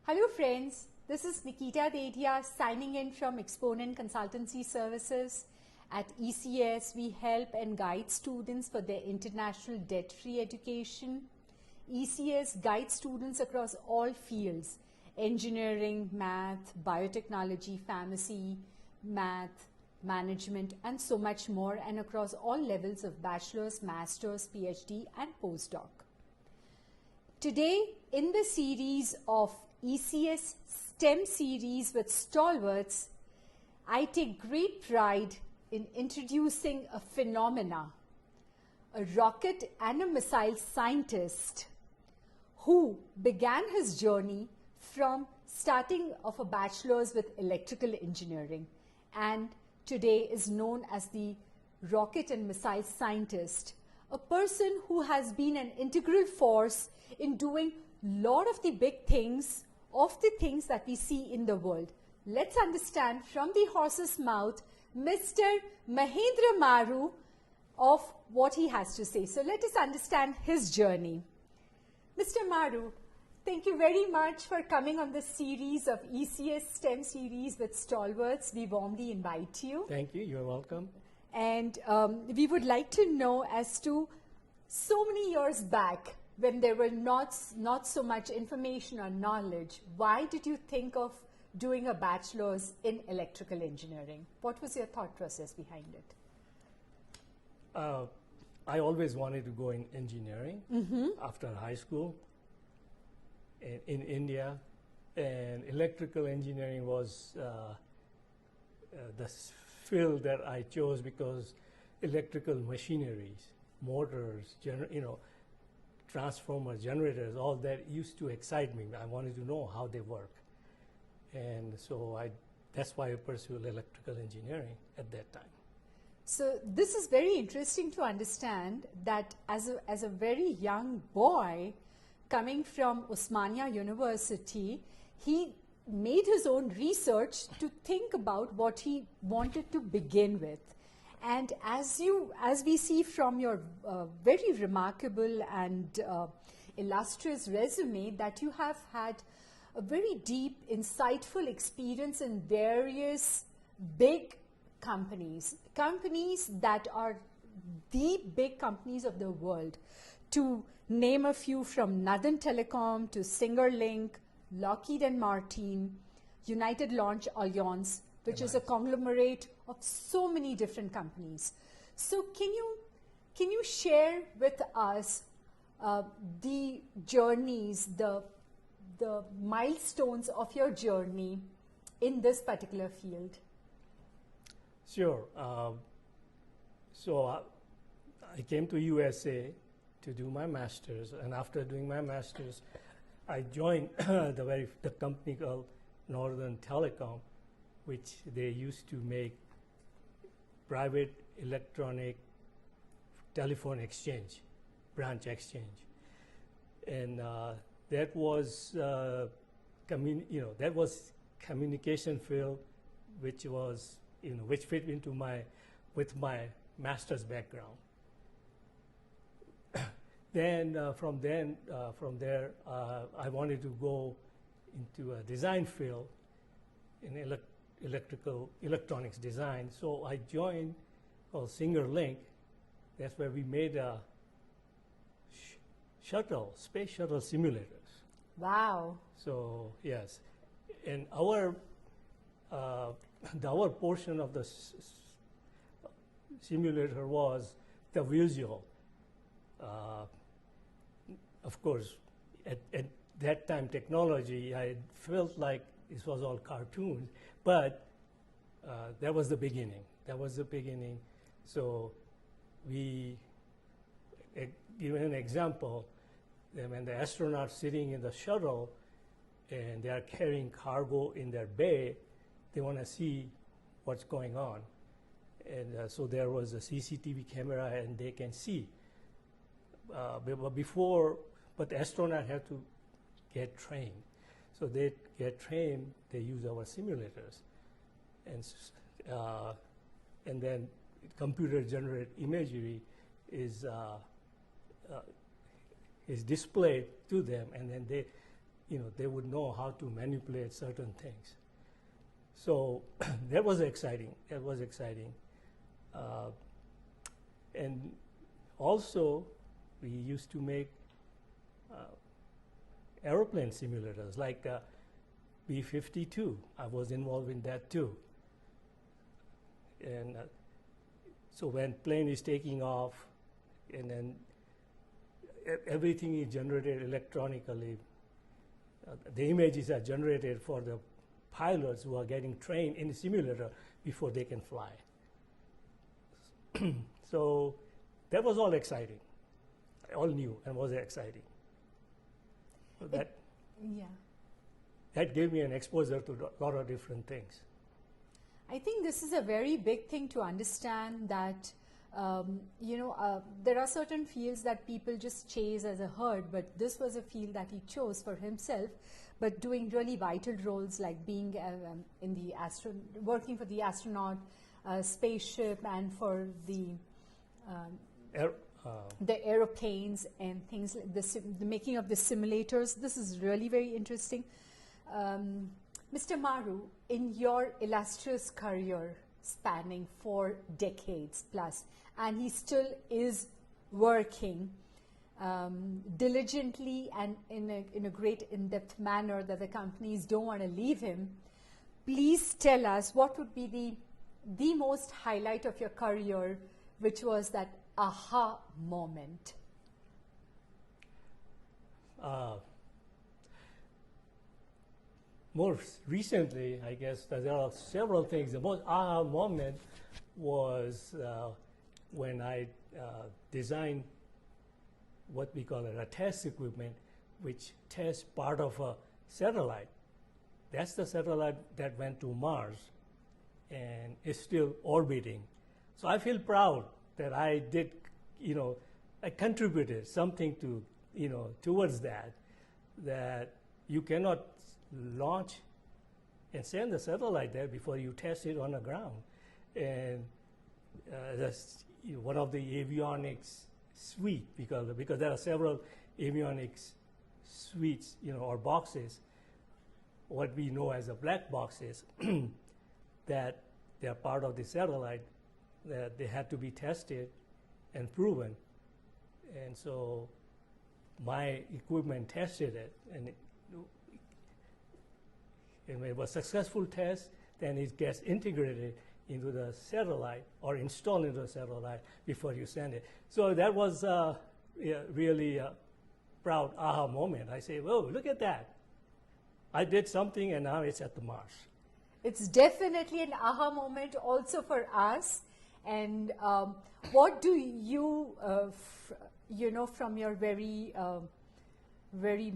Hello friends, this is Niketa Dedhia signing in from Exponent Consultancy Services. At ECS, we help and guide students for their international debt-free education. ECS guides students across all fields: engineering, math, biotechnology, pharmacy, math, management, and so much more, and across all levels of bachelor's, master's, PhD, and postdoc. Today, in the series of ECS STEM series with stalwarts, I take great pride in introducing a phenomena, a rocket and a missile scientist who began his journey from starting of a bachelor's with electrical engineering and today is known as the rocket and missile scientist, a person who has been an integral force in doing a lot of the big things, of the things that we see in the world. Let's understand from the horse's mouth, Mr. Mahendra Maru, of what he has to say. So let us understand his journey. Mr. Maru, thank you very much for coming on this series of ECS STEM series with stalwarts. We warmly invite you. Thank you. You're welcome. And we would like to know as to so many years back, when there were not so much information or knowledge, why did you think of doing a bachelor's in electrical engineering? What was your thought process behind it? I always wanted to go in engineering after high school in India, and electrical engineering was the field that I chose because electrical machineries, motors, transformers, generators, all that used to excite me. I wanted to know how they work. And so that's why I pursued electrical engineering at that time. So this is very interesting to understand that as a very young boy coming from Osmania University, he made his own research to think about what he wanted to begin with. And as we see from your very remarkable and illustrious resume, that you have had a very deep, insightful experience in various big companies that are the big companies of the world. To name a few, from Northern Telecom to Singerlink, Lockheed and Martin, United Launch Alliance, which is a conglomerate of so many different companies. So can you share with us the journeys, the milestones of your journey in this particular field? Sure. So I came to USA to do my master's, and after doing my master's, I joined the company called Northern Telecom, which they used to make private electronic telephone exchange, branch exchange, and that was that was communication field, which was which fit into my master's background. From there, I wanted to go into a design field in electronics design. So I joined called Singerlink. That's where we made a space shuttle simulators. Wow. So yes, and our portion of the simulator was the visual. Of course, at that time, technology, I felt like this was all cartoons, but that was the beginning. That was the beginning. So we give an example. When the astronauts sitting in the shuttle and they are carrying cargo in their bay, they want to see what's going on. And so there was a CCTV camera and they can see. But the astronaut had to get trained. So they get trained, they use our simulators. And then computer-generated imagery is displayed to them, and then they would know how to manipulate certain things. So that was exciting. That was exciting. And also, we used to make aeroplane simulators like B-52. I was involved in that too. And so when plane is taking off, and then everything is generated electronically. The images are generated for the pilots who are getting trained in the simulator before they can fly. So that was all exciting, all new, and was exciting. So that gave me an exposure to a lot of different things. I think this is a very big thing to understand that, there are certain fields that people just chase as a herd, but this was a field that he chose for himself, but doing really vital roles like being in the working for the astronaut spaceship and for the aeroplanes and things like the making of the simulators. This is really very interesting. Mr. Maru, in your illustrious career spanning 4 decades plus, and he still is working diligently and in a great in-depth manner that the companies don't want to leave him, please tell us what would be the most highlight of your career, which was that aha moment. More recently, I guess there are several things. The most aha moment was when I designed what we call a test equipment, which tests part of a satellite. That's the satellite that went to Mars and is still orbiting. So I feel proud that I did, I contributed something to, towards that you cannot launch and send the satellite there before you test it on the ground. And that's one of the avionics suite, because there are several avionics suites, or boxes, what we know as the black boxes, that they are part of the satellite, that they had to be tested and proven. And so my equipment tested it, and when it was a successful test, then it gets integrated into the satellite or installed into the satellite before you send it. So that was really a proud aha moment. I say, whoa, look at that. I did something and now it's at the Mars. It's definitely an aha moment also for us. And what do you, from your very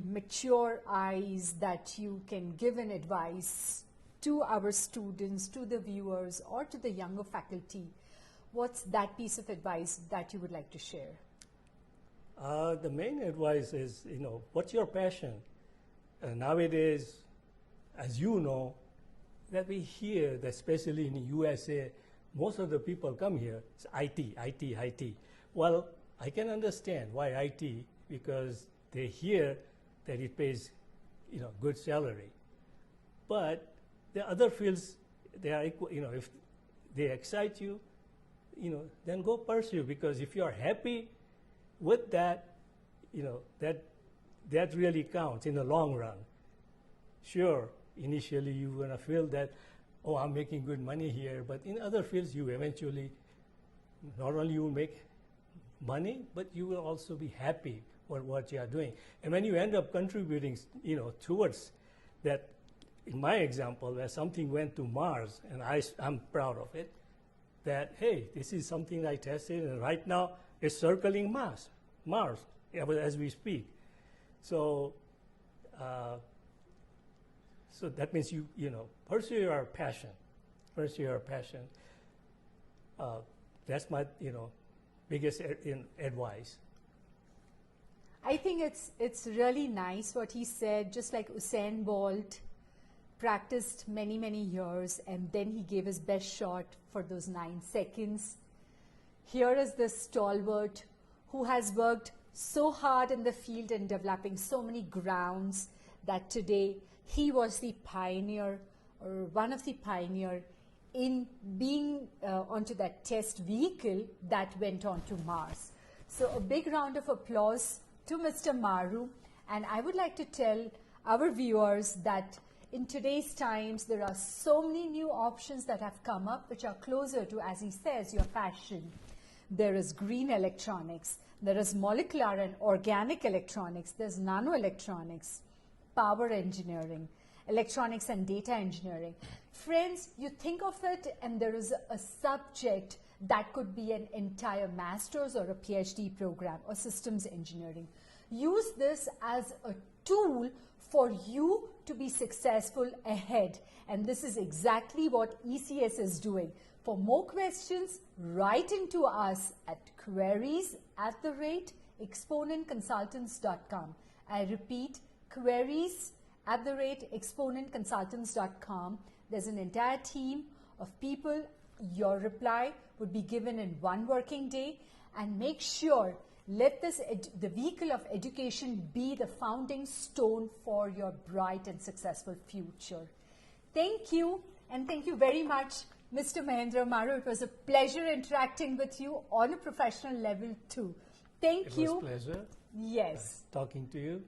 mature eyes, that you can give an advice to our students, to the viewers, or to the younger faculty? What's that piece of advice that you would like to share? The main advice is, what's your passion? Nowadays, as you know, that we hear that especially in the USA, most of the people come here, it's IT. Well, I can understand why IT, because they hear that it pays, good salary. But the other fields, they are equal, if they excite you, then go pursue, because if you are happy with that, that really counts in the long run. Sure, initially you're going to feel that, oh, I'm making good money here, but in other fields you eventually, not only you will make money, but you will also be happy for what you are doing. And when you end up contributing, towards that, in my example, where something went to Mars, and I'm proud of it, that, hey, this is something I tested, and right now it's circling Mars as we speak. So, so that means you pursue your passion. Pursue your passion. That's my biggest advice. I think it's really nice what he said. Just like Usain Bolt practiced many years, and then he gave his best shot for those 9 seconds. Here is this stalwart who has worked so hard in the field and developing so many grounds that today he was the pioneer, or one of the pioneer, in being onto that test vehicle that went on to Mars. So a big round of applause to Mr. Maru. And I would like to tell our viewers that in today's times, there are so many new options that have come up which are closer to, as he says, your passion. There is green electronics, there is molecular and organic electronics, there's nanoelectronics, power engineering, electronics and data engineering. Friends, you think of it and there is a subject that could be an entire master's or a PhD program, or systems engineering. Use this as a tool for you to be successful ahead. And this is exactly what ECS is doing. For more questions, write into us at queries@exponentconsultants.com. I repeat, queries@exponentconsultants.com. There's an entire team of people. Your reply would be given in 1 working day. And make sure, let this the vehicle of education be the founding stone for your bright and successful future. Thank you, and thank you very much, Mr. Mahendra Maru. It was a pleasure interacting with you on a professional level too. Thank you. It was a pleasure. Yes. Talking to you.